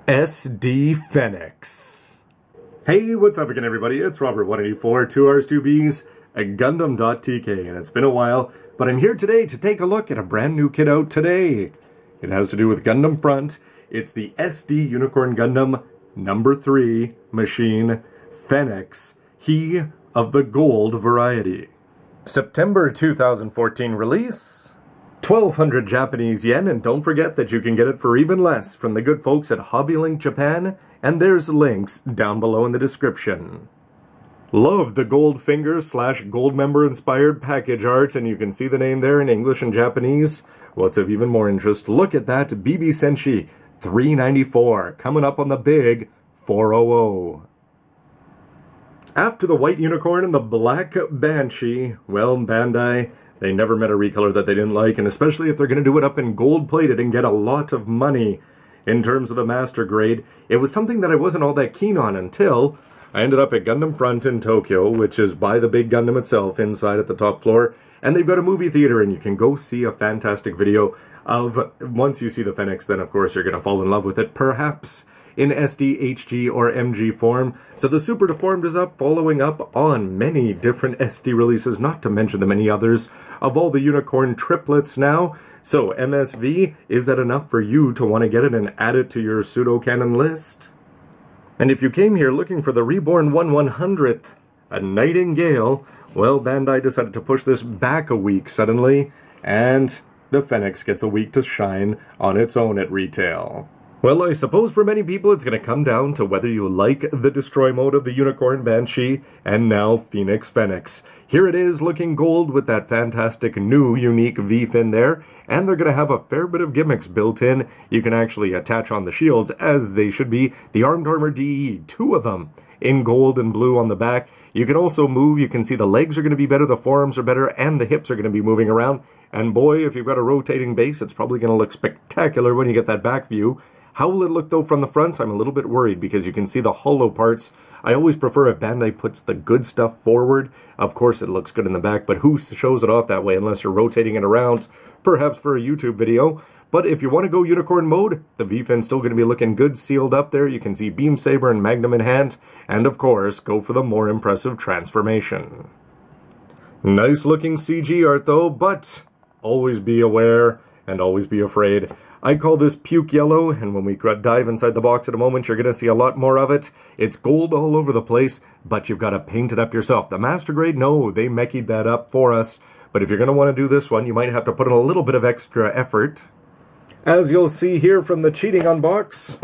SD Phenex. Hey, what's up again, everybody? It's Robert184, 2Rs, 2Bs, at gundam.tk, and it's been a while, but I'm here today to take a look at a brand new kit out today. It has to do with Gundam Front. It's the SD Unicorn Gundam number 3 machine, Phenex, he of the gold variety. September 2014 release. 1,200 Japanese yen, and don't forget that you can get it for even less from the good folks at HobbyLink Japan, and there's links down below in the description. Love the gold finger / gold member inspired package art, and you can see the name there in English and Japanese. What's of even more interest, look at that BB Senshi $394 coming up on the big 400. After the white unicorn and the black banshee, well, Bandai, they never met a recolor that they didn't like, and especially if they're going to do it up in gold-plated and get a lot of money in terms of the master grade. It was something that I wasn't all that keen on until I ended up at Gundam Front in Tokyo, which is by the big Gundam itself, inside at the top floor, and they've got a movie theater, and you can go see a fantastic video of, once you see the Phenex, then of course you're going to fall in love with it, perhaps in SD, HG, or MG form. So the Super Deformed is up, following up on many different SD releases, not to mention the many others of all the Unicorn triplets now. So MSV, is that enough for you to want to get it and add it to your pseudo-canon list? And if you came here looking for the Reborn 1/100th, a Nightingale, well, Bandai decided to push this back a week suddenly, and the Phenex gets a week to shine on its own at retail. Well, I suppose for many people it's going to come down to whether you like the destroy mode of the Unicorn Banshee, and now Phoenix Phenex. Here it is, looking gold with that fantastic new unique V-fin there, and they're going to have a fair bit of gimmicks built in. You can actually attach on the shields, as they should be. The Armed Armor DE, 2 of them, in gold and blue on the back. You can also move, you can see the legs are going to be better, the forearms are better, and the hips are going to be moving around. And boy, if you've got a rotating base, it's probably going to look spectacular when you get that back view. How will it look, though, from the front? I'm a little bit worried because you can see the hollow parts. I always prefer if Bandai puts the good stuff forward. Of course, it looks good in the back, but who shows it off that way unless you're rotating it around, perhaps for a YouTube video? But if you want to go Unicorn mode, the V-fin's still going to be looking good sealed up there. You can see Beam Saber and Magnum in hand. And, of course, go for the more impressive transformation. Nice looking CG art, though, but always be aware and always be afraid. I call this puke yellow, and when we dive inside the box in a moment, you're going to see a lot more of it. It's gold all over the place, but you've got to paint it up yourself. The master grade, no, they mechied that up for us. But if you're going to want to do this one, you might have to put in a little bit of extra effort. As you'll see here from the cheating unbox,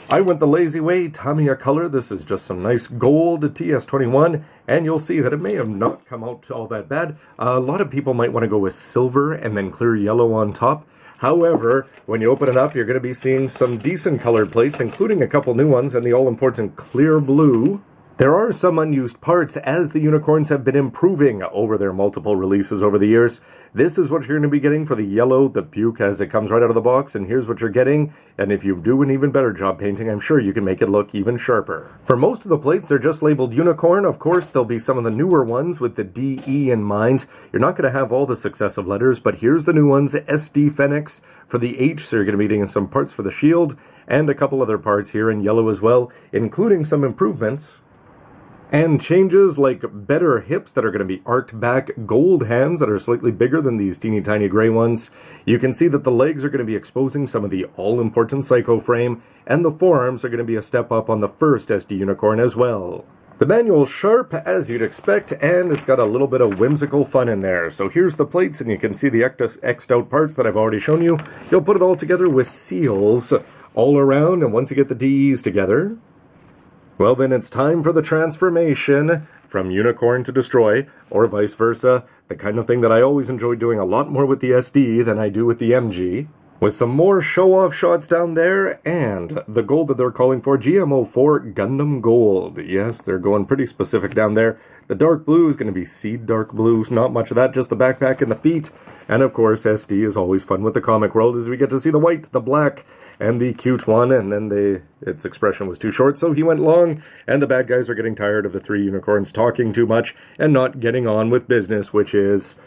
I went the lazy way, Tamiya color. This is just some nice gold TS21, and you'll see that it may have not come out all that bad. A lot of people might want to go with silver and then clear yellow on top. However, when you open it up, you're going to be seeing some decent colored plates, including a couple new ones and the all-important clear blue. There are some unused parts, as the Unicorns have been improving over their multiple releases over the years. This is what you're going to be getting for the yellow, the puke, as it comes right out of the box, and here's what you're getting. And if you do an even better job painting, I'm sure you can make it look even sharper. For most of the plates, they're just labeled Unicorn. Of course, there'll be some of the newer ones with the DE in mind. You're not going to have all the successive letters, but here's the new ones, SD Phenex for the H, so you're going to be getting some parts for the shield, and a couple other parts here in yellow as well, including some improvements. And changes like better hips that are going to be arced back, gold hands that are slightly bigger than these teeny tiny gray ones. You can see that the legs are going to be exposing some of the all-important Psycho frame, and the forearms are going to be a step up on the first SD Unicorn as well. The manual's sharp, as you'd expect, and it's got a little bit of whimsical fun in there. So here's the plates, and you can see the X'd out parts that I've already shown you. You'll put it all together with seals all around, and once you get the DEs together, well, then it's time for the transformation from Unicorn to Destroy, or vice versa, the kind of thing that I always enjoy doing a lot more with the SD than I do with the MG. With some more show-off shots down there, and the gold that they're calling for, GMO4 Gundam Gold. Yes, they're going pretty specific down there. The dark blue is going to be seed dark blue, not much of that, just the backpack and the feet. And of course, SD is always fun with the comic world, as we get to see the white, the black, and the cute one, and then its expression was too short, so he went long, and the bad guys are getting tired of the 3 unicorns talking too much and not getting on with business, which is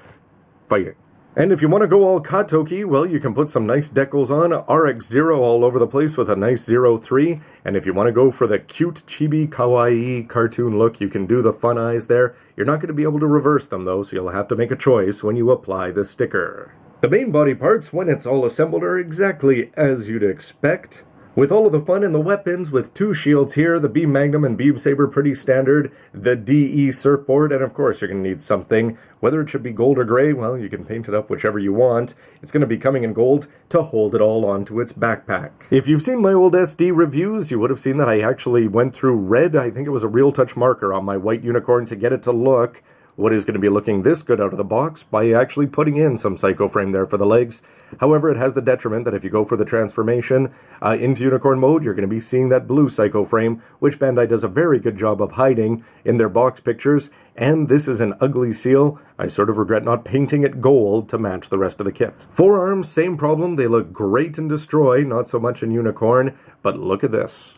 fighting. And if you want to go all Katoki, well, you can put some nice decals on, RX0 all over the place with a nice 03. And if you want to go for the cute chibi kawaii cartoon look, you can do the fun eyes there. You're not going to be able to reverse them though, so you'll have to make a choice when you apply the sticker. The main body parts, when it's all assembled, are exactly as you'd expect. With all of the fun and the weapons, with 2 shields here, the Beam Magnum and Beam Saber pretty standard, the DE surfboard, and of course you're going to need something. Whether it should be gold or gray, well, you can paint it up whichever you want. It's going to be coming in gold to hold it all onto its backpack. If you've seen my old SD reviews, you would have seen that I actually went through red, I think it was a Real Touch marker on my white unicorn to get it to look what is going to be looking this good out of the box by actually putting in some psycho frame there for the legs. However, it has the detriment that if you go for the transformation into unicorn mode, you're going to be seeing that blue psycho frame, which Bandai does a very good job of hiding in their box pictures. And this is an ugly seal. I sort of regret not painting it gold to match the rest of the kit. Forearms, same problem. They look great in Destroy, not so much in Unicorn. But look at this.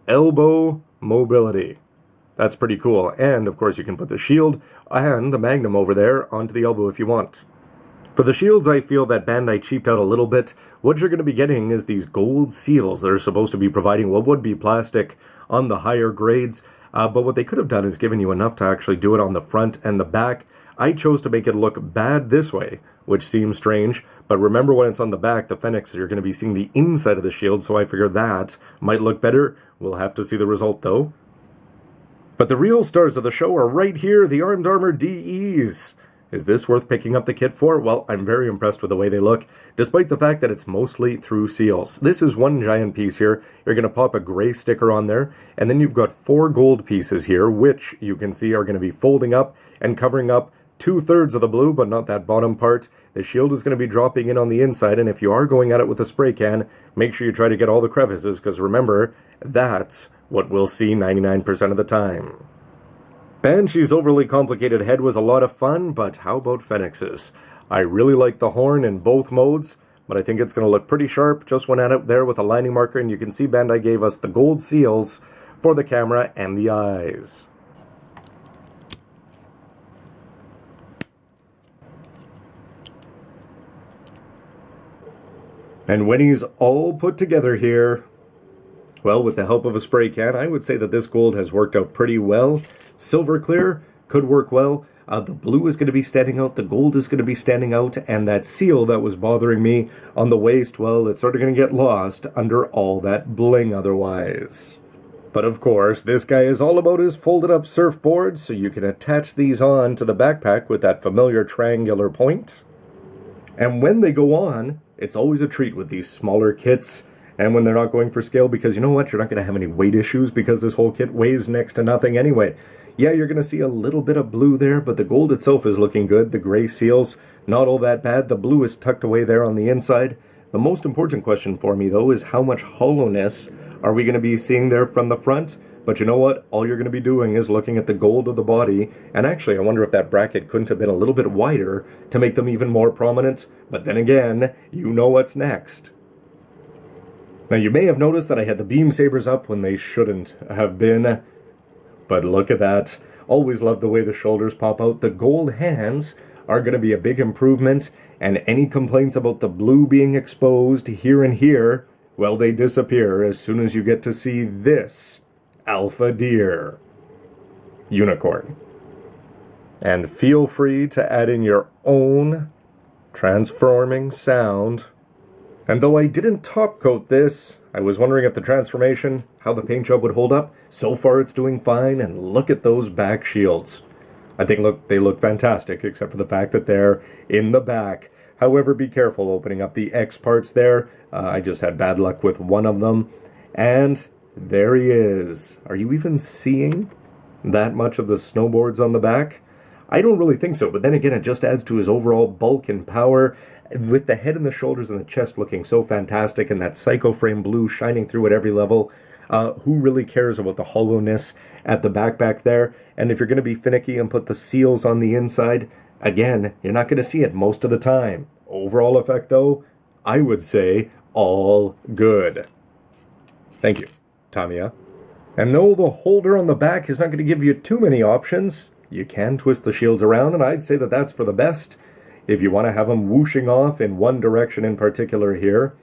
Elbow mobility. That's pretty cool. And, of course, you can put the shield and the Magnum over there onto the elbow if you want. For the shields, I feel that Bandai cheaped out a little bit. What you're going to be getting is these gold seals that are supposed to be providing what would be plastic on the higher grades. But what they could have done is given you enough to actually do it on the front and the back. I chose to make it look bad this way, which seems strange. But remember, when it's on the back, the Phenex, you're going to be seeing the inside of the shield, so I figured that might look better. We'll have to see the result, though. But the real stars of the show are right here, the Armed Armor DEs. Is this worth picking up the kit for? Well, I'm very impressed with the way they look, despite the fact that it's mostly through seals. This is one giant piece here. You're going to pop a gray sticker on there, and then you've got 4 gold pieces here, which you can see are going to be folding up and covering up 2/3 of the blue, but not that bottom part. The shield is going to be dropping in on the inside, and if you are going at it with a spray can, make sure you try to get all the crevices, because remember, that's what we'll see 99% of the time. Banshee's overly complicated head was a lot of fun, but how about Phenex's? I really like the horn in both modes, but I think it's going to look pretty sharp. Just went at it there with a lining marker, and you can see Bandai gave us the gold seals for the camera and the eyes. And when he's all put together here, well, with the help of a spray can, I would say that this gold has worked out pretty well. Silver clear could work well. The blue is going to be standing out, the gold is going to be standing out, and that seal that was bothering me on the waist, well, it's sort of going to get lost under all that bling otherwise. But of course, this guy is all about his folded up surfboard, so you can attach these on to the backpack with that familiar triangular point. And when they go on, it's always a treat with these smaller kits. And when they're not going for scale, because you know what? You're not going to have any weight issues because this whole kit weighs next to nothing anyway. Yeah, you're going to see a little bit of blue there, but the gold itself is looking good. The gray seals, not all that bad. The blue is tucked away there on the inside. The most important question for me, though, is how much hollowness are we going to be seeing there from the front? But you know what? All you're going to be doing is looking at the gold of the body. And actually, I wonder if that bracket couldn't have been a little bit wider to make them even more prominent. But then again, you know what's next. Now, you may have noticed that I had the beam sabers up when they shouldn't have been. But look at that. Always love the way the shoulders pop out. The gold hands are going to be a big improvement. And any complaints about the blue being exposed here and here, well, they disappear as soon as you get to see this Alpha Deer Unicorn. And feel free to add in your own transforming sound. And though I didn't top coat this, I was wondering if the transformation, how the paint job would hold up. So far it's doing fine, and look at those back shields. I think they look fantastic, except for the fact that they're in the back. However, be careful opening up the X parts there. I just had bad luck with one of them. And there he is. Are you even seeing that much of the snowboards on the back? I don't really think so, but then again, it just adds to his overall bulk and power. With the head and the shoulders and the chest looking so fantastic, and that psycho frame blue shining through at every level, who really cares about the hollowness at the back there? And if you're going to be finicky and put the seals on the inside, again, you're not going to see it most of the time. Overall effect, though, I would say all good. Thank you, Tamiya. And though the holder on the back is not going to give you too many options, you can twist the shields around, and I'd say that that's for the best. if you want to have them whooshing off in one direction in particular here.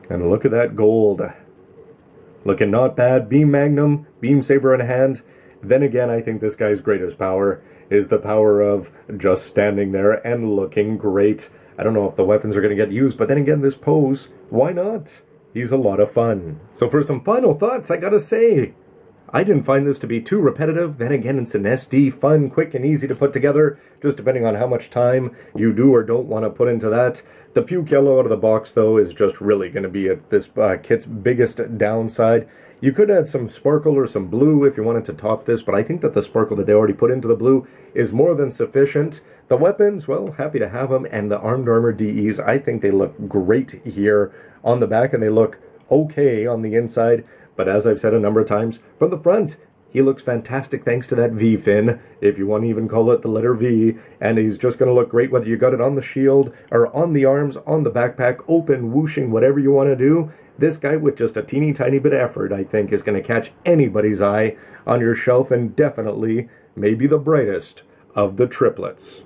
And look at that gold. Looking not bad. Beam Magnum, Beam Saber in hand. Then again, I think this guy's greatest power is the power of just standing there and looking great. I don't know if the weapons are going to get used, but then again, this pose, why not? He's a lot of fun. So for some final thoughts, I gotta say, I didn't find this to be too repetitive. Then again, it's an SD, fun, quick, and easy to put together, just depending on how much time you do or don't want to put into that. The puke yellow out of the box, though, is just really going to be this kit's biggest downside. You could add some sparkle or some blue if you wanted to top this, but I think that the sparkle that they already put into the blue is more than sufficient. The weapons, well, happy to have them, and the armed armor DEs, I think they look great here on the back, and they look okay on the inside. But as I've said a number of times, from the front, he looks fantastic thanks to that V fin, if you want to even call it the letter V, and he's just going to look great whether you got it on the shield, or on the arms, on the backpack, open, whooshing, whatever you want to do. This guy, with just a teeny tiny bit of effort, I think, is going to catch anybody's eye on your shelf, and definitely maybe the brightest of the triplets.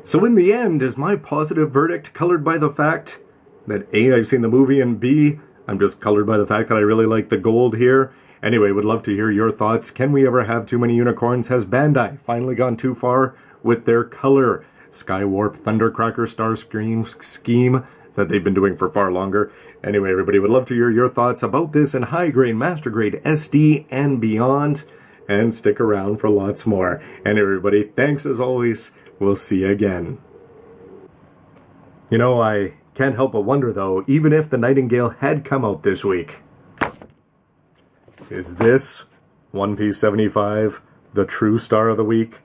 So in the end, is my positive verdict colored by the fact that A, I've seen the movie, and B, I'm just colored by the fact that I really like the gold here? Anyway, would love to hear your thoughts. Can we ever have too many unicorns? Has Bandai finally gone too far with their color Skywarp Thundercracker Starscream scheme that they've been doing for far longer? Anyway, everybody, would love to hear your thoughts about this in high grade, master grade, SD, and beyond. And stick around for lots more. And everybody, thanks as always. We'll see you again. You know, I can't help but wonder, though, even if the Nightingale had come out this week, is this One Piece 75 the true star of the week?